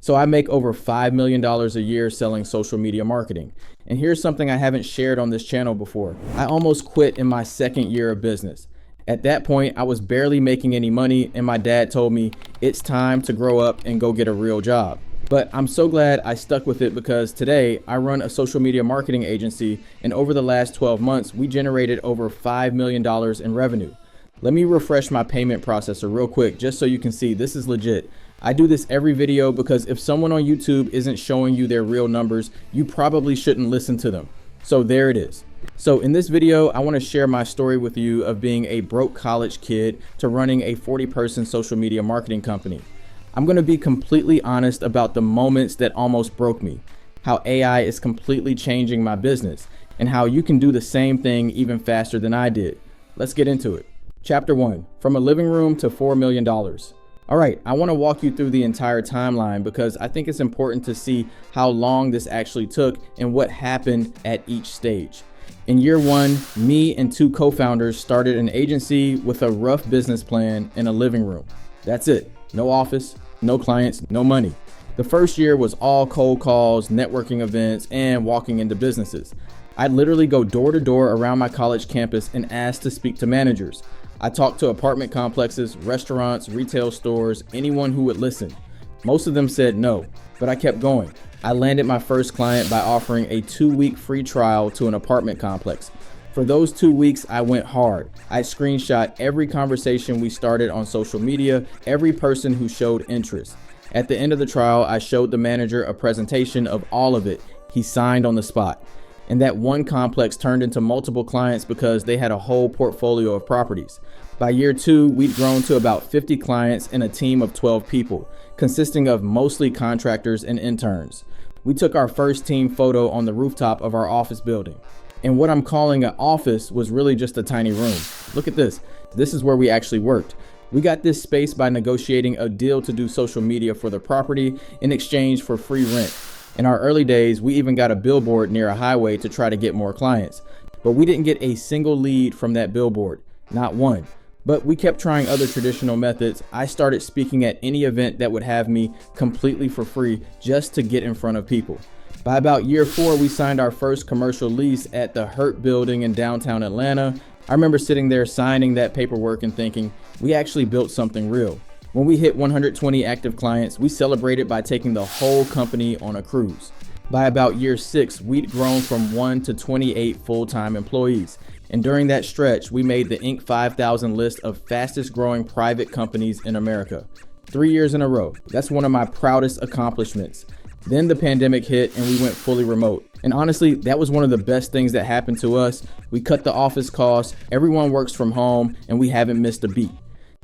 So I make over $5 million a year selling social media marketing. And here's something I haven't shared on this channel before. I almost quit in my second year of business. At that point, I was barely making any money, and my dad told me it's time to grow up and go get a real job. But I'm so glad I stuck with it, because today I run a social media marketing agency, and over the last 12 months, we generated over $5 million in revenue. Let me refresh my payment processor real quick just so you can see this is legit. I do this every video because if someone on YouTube isn't showing you their real numbers, you probably shouldn't listen to them. So there it is. So in this video, I want to share my story with you of being a broke college kid to running a 40-person social media marketing company. I'm going to be completely honest about the moments that almost broke me, how AI is completely changing my business, and how you can do the same thing even faster than I did. Let's get into it. Chapter 1, from a living room to $4 million. All right, I want to walk you through the entire timeline because I think it's important to see how long this actually took and what happened at each stage. In year 1, me and 2 co-founders started an agency with a rough business plan in a living room. That's it. No office, no clients, no money. The first year was all cold calls, networking events, and walking into businesses. I'd literally go door to door around my college campus and ask to speak to managers. I talked to apartment complexes, restaurants, retail stores, anyone who would listen. Most of them said no, but I kept going. I landed my first client by offering a 2-week free trial to an apartment complex. For those 2 weeks, I went hard. I screenshot every conversation we started on social media, every person who showed interest. At the end of the trial, I showed the manager a presentation of all of it. He signed on the spot. And that one complex turned into multiple clients because they had a whole portfolio of properties. By year 2, we'd grown to about 50 clients and a team of 12 people, consisting of mostly contractors and interns. We took our first team photo on the rooftop of our office building. And what I'm calling an office was really just a tiny room. Look at this. This is where we actually worked. We got this space by negotiating a deal to do social media for the property in exchange for free rent. In our early days, we even got a billboard near a highway to try to get more clients. But we didn't get a single lead from that billboard, not one. But we kept trying other traditional methods. I started speaking at any event that would have me completely for free just to get in front of people. By about year 4, we signed our first commercial lease at the Hurt building in downtown Atlanta. I remember sitting there signing that paperwork and thinking, we actually built something real. When we hit 120 active clients, we celebrated by taking the whole company on a cruise. By about year 6, we'd grown from 1 to 28 full-time employees. And during that stretch, we made the Inc. 5000 list of fastest growing private companies in America. 3 years in a row. That's one of my proudest accomplishments. Then the pandemic hit and we went fully remote. And honestly, that was one of the best things that happened to us. We cut the office costs, everyone works from home, and we haven't missed a beat.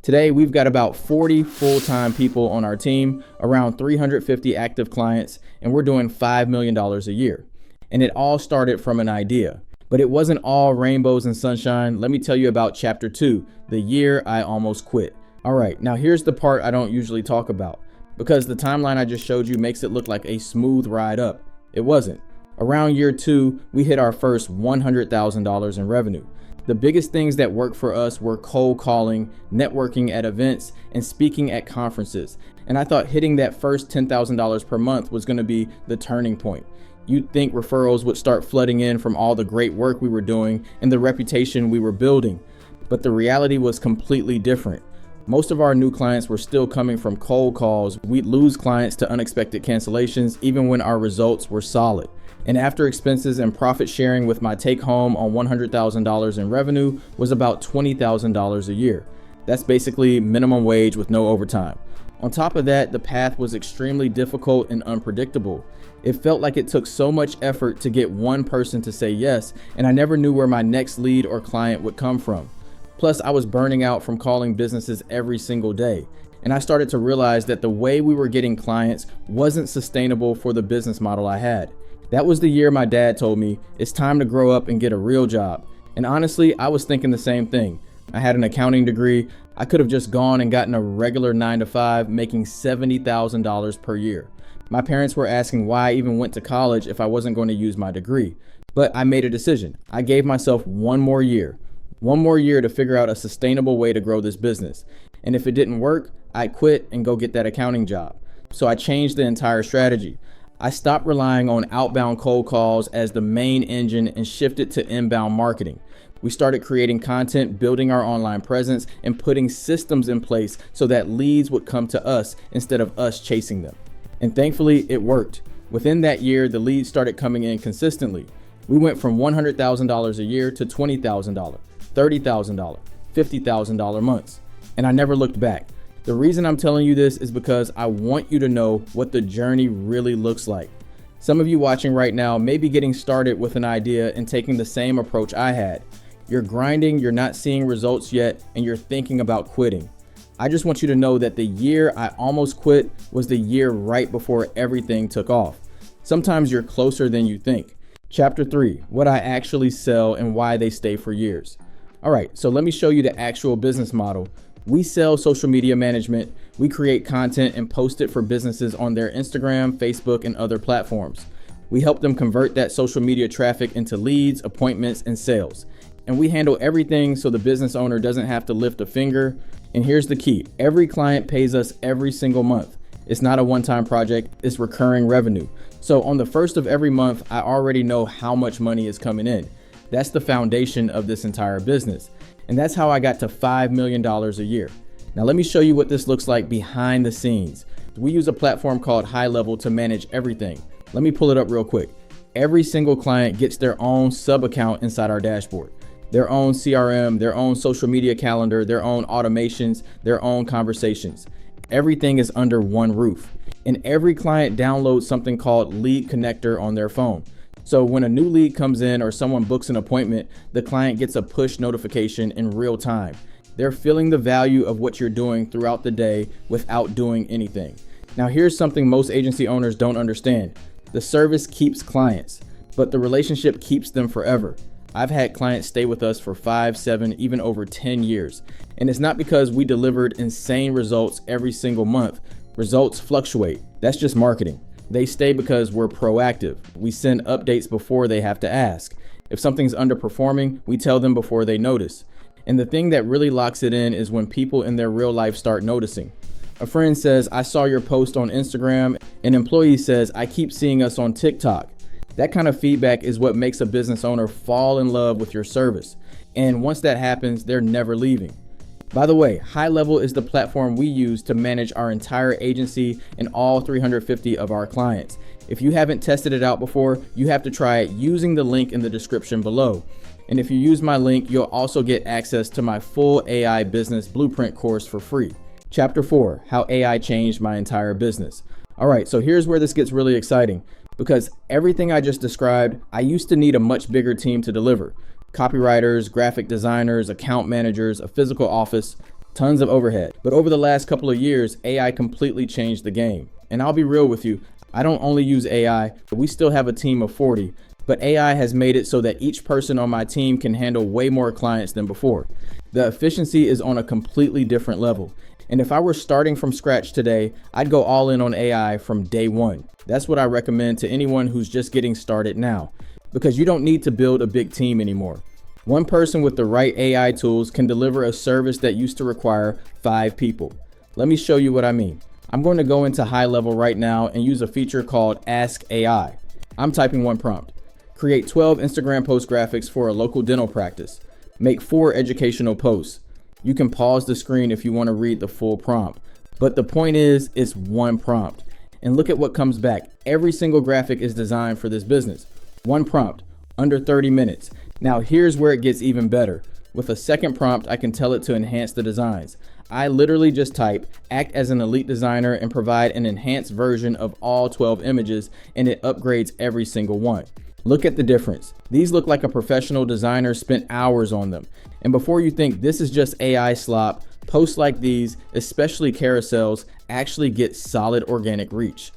Today, we've got about 40 full-time people on our team, around 350 active clients, and we're doing $5 million a year. And it all started from an idea. But it wasn't all rainbows and sunshine. Let me tell you about chapter 2, the year I almost quit. All right, now here's the part I don't usually talk about, because the timeline I just showed you makes it look like a smooth ride up. It wasn't. Around year 2, we hit our first $100,000 in revenue. The biggest things that worked for us were cold calling, networking at events, and speaking at conferences. And I thought hitting that first $10,000 per month was going to be the turning point. You'd think referrals would start flooding in from all the great work we were doing and the reputation we were building. But the reality was completely different. Most of our new clients were still coming from cold calls. We'd lose clients to unexpected cancellations even when our results were solid. And after expenses and profit sharing, with my take home on $100,000 in revenue was about $20,000 a year. That's basically minimum wage with no overtime. On top of that, the path was extremely difficult and unpredictable. It felt like it took so much effort to get one person to say yes, and I never knew where my next lead or client would come from. Plus, I was burning out from calling businesses every single day. And I started to realize that the way we were getting clients wasn't sustainable for the business model I had. That was the year my dad told me, it's time to grow up and get a real job. And honestly, I was thinking the same thing. I had an accounting degree. I could have just gone and gotten a regular 9-to-5, making $70,000 per year. My parents were asking why I even went to college if I wasn't going to use my degree. But I made a decision. I gave myself one more year to figure out a sustainable way to grow this business. And if it didn't work, I'd quit and go get that accounting job. So I changed the entire strategy. I stopped relying on outbound cold calls as the main engine and shifted to inbound marketing. We started creating content, building our online presence, and putting systems in place so that leads would come to us instead of us chasing them. And thankfully, it worked. Within that year, the leads started coming in consistently. We went from $100,000 a year to $20,000, $30,000, $50,000 months. And I never looked back. The reason I'm telling you this is because I want you to know what the journey really looks like. Some of you watching right now may be getting started with an idea and taking the same approach I had. You're grinding, you're not seeing results yet, and you're thinking about quitting. I just want you to know that the year I almost quit was the year right before everything took off. Sometimes you're closer than you think. Chapter 3, what I actually sell and why they stay for years. All right, so let me show you the actual business model. We sell social media management. We create content and post it for businesses on their Instagram, Facebook, and other platforms. We help them convert that social media traffic into leads, appointments, and sales. And we handle everything so the business owner doesn't have to lift a finger. And here's the key. Every client pays us every single month. It's not a one-time project, it's recurring revenue. So on the first of every month, I already know how much money is coming in. That's the foundation of this entire business. And that's how I got to $5 million a year. Now let me show you what this looks like behind the scenes. We use a platform called HighLevel to manage everything. Let me pull it up real quick. Every single client gets their own sub account inside our dashboard. Their own CRM, their own social media calendar, their own automations, their own conversations. Everything is under one roof. And every client downloads something called Lead Connector on their phone. So when a new lead comes in or someone books an appointment, the client gets a push notification in real time. They're feeling the value of what you're doing throughout the day without doing anything. Now here's something most agency owners don't understand. The service keeps clients, but the relationship keeps them forever. I've had clients stay with us for 5, 7, even over 10 years. And it's not because we delivered insane results every single month. Results fluctuate. That's just marketing. They stay because we're proactive. We send updates before they have to ask. If something's underperforming, we tell them before they notice. And the thing that really locks it in is when people in their real life start noticing. A friend says, I saw your post on Instagram. An employee says, I keep seeing us on TikTok. That kind of feedback is what makes a business owner fall in love with your service. And once that happens, they're never leaving. By the way, HighLevel is the platform we use to manage our entire agency and all 350 of our clients. If you haven't tested it out before, you have to try it using the link in the description below. And if you use my link, you'll also get access to my full AI business blueprint course for free. Chapter 4, how AI changed my entire business. All right, so here's where this gets really exciting. Because everything I just described, I used to need a much bigger team to deliver. Copywriters, graphic designers, account managers, a physical office, tons of overhead. But over the last couple of years, AI completely changed the game. And I'll be real with you, I don't only use AI, but we still have a team of 40. But AI has made it so that each person on my team can handle way more clients than before. The efficiency is on a completely different level. And if I were starting from scratch today, I'd go all in on AI from day one. That's what I recommend to anyone who's just getting started now, because you don't need to build a big team anymore. One person with the right AI tools can deliver a service that used to require 5 people. Let me show you what I mean. I'm going to go into HighLevel right now and use a feature called Ask AI. I'm typing one prompt. Create 12 Instagram post graphics for a local dental practice. Make 4 educational posts. You can pause the screen if you want to read the full prompt. But the point is, it's one prompt. And look at what comes back. Every single graphic is designed for this business. One prompt, under 30 minutes. Now here's where it gets even better. With a second prompt, I can tell it to enhance the designs. I literally just type, act as an elite designer and provide an enhanced version of all 12 images, and it upgrades every single one. Look at the difference. These look like a professional designer spent hours on them. And before you think this is just AI slop, posts like these, especially carousels, actually get solid organic reach.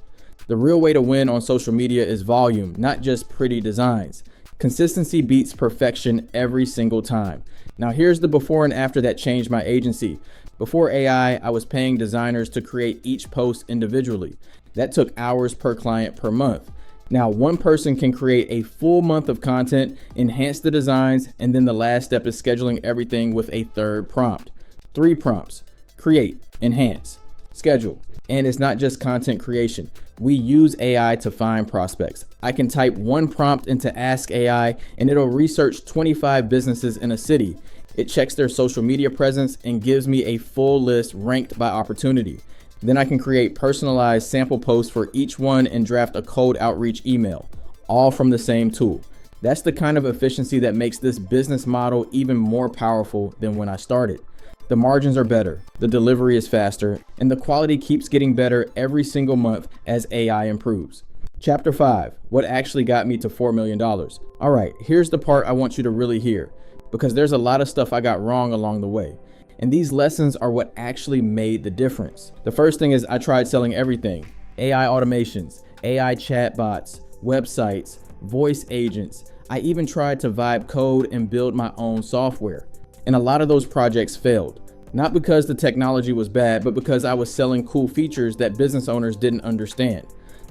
The real way to win on social media is volume, not just pretty designs. Consistency beats perfection every single time. Now here's the before and after that changed my agency. Before AI, I was paying designers to create each post individually. That took hours per client per month. Now, one person can create a full month of content, enhance the designs, and then the last step is scheduling everything with a third prompt. 3 prompts: create, enhance, schedule. And it's not just content creation. We use AI to find prospects. I can type one prompt into Ask AI and it'll research 25 businesses in a city. It checks their social media presence and gives me a full list ranked by opportunity. Then I can create personalized sample posts for each one and draft a cold outreach email, all from the same tool. That's the kind of efficiency that makes this business model even more powerful than when I started. The margins are better, the delivery is faster, and the quality keeps getting better every single month as AI improves. Chapter 5, what actually got me to $4 million. All right, here's the part I want you to really hear, because there's a lot of stuff I got wrong along the way. And these lessons are what actually made the difference. The first thing is I tried selling everything: AI automations, AI chatbots, websites, voice agents. I even tried to vibe code and build my own software. And a lot of those projects failed. Not because the technology was bad, but because I was selling cool features that business owners didn't understand.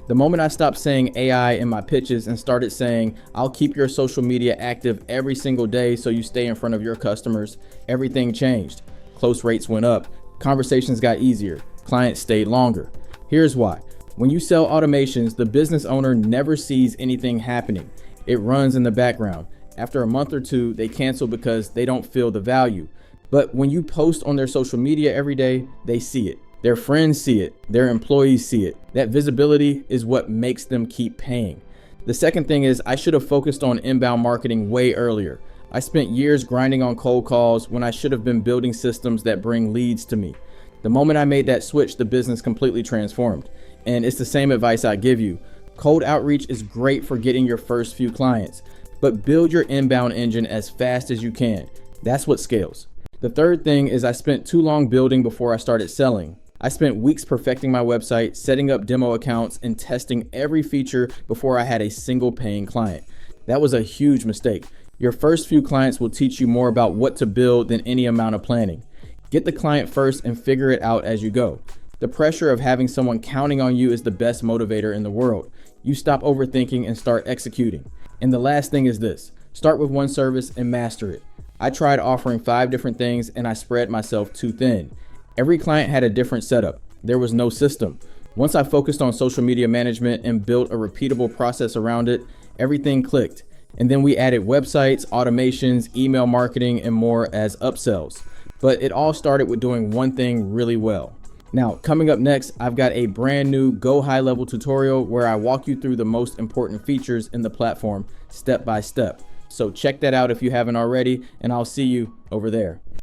The moment I stopped saying AI in my pitches and started saying, I'll keep your social media active every single day so you stay in front of your customers, everything changed. Close rates went up, conversations got easier, clients stayed longer. Here's why. When you sell automations, the business owner never sees anything happening. It runs in the background. After a month or two, they cancel because they don't feel the value. But when you post on their social media every day, they see it. Their friends see it. Their employees see it. That visibility is what makes them keep paying. The second thing is I should have focused on inbound marketing way earlier. I spent years grinding on cold calls when I should have been building systems that bring leads to me. The moment I made that switch, the business completely transformed. And it's the same advice I give you. Cold outreach is great for getting your first few clients, but build your inbound engine as fast as you can. That's what scales. The third thing is I spent too long building before I started selling. I spent weeks perfecting my website, setting up demo accounts, and testing every feature before I had a single paying client. That was a huge mistake. Your first few clients will teach you more about what to build than any amount of planning. Get the client first and figure it out as you go. The pressure of having someone counting on you is the best motivator in the world. You stop overthinking and start executing. And the last thing is this: start with one service and master it. I tried offering 5 different things and I spread myself too thin. Every client had a different setup. There was no system. Once I focused on social media management and built a repeatable process around it, everything clicked. And then we added websites, automations, email marketing, and more as upsells. But it all started with doing one thing really well. Now, coming up next, I've got a brand new Go High Level tutorial where I walk you through the most important features in the platform step by step. So check that out if you haven't already, and I'll see you over there.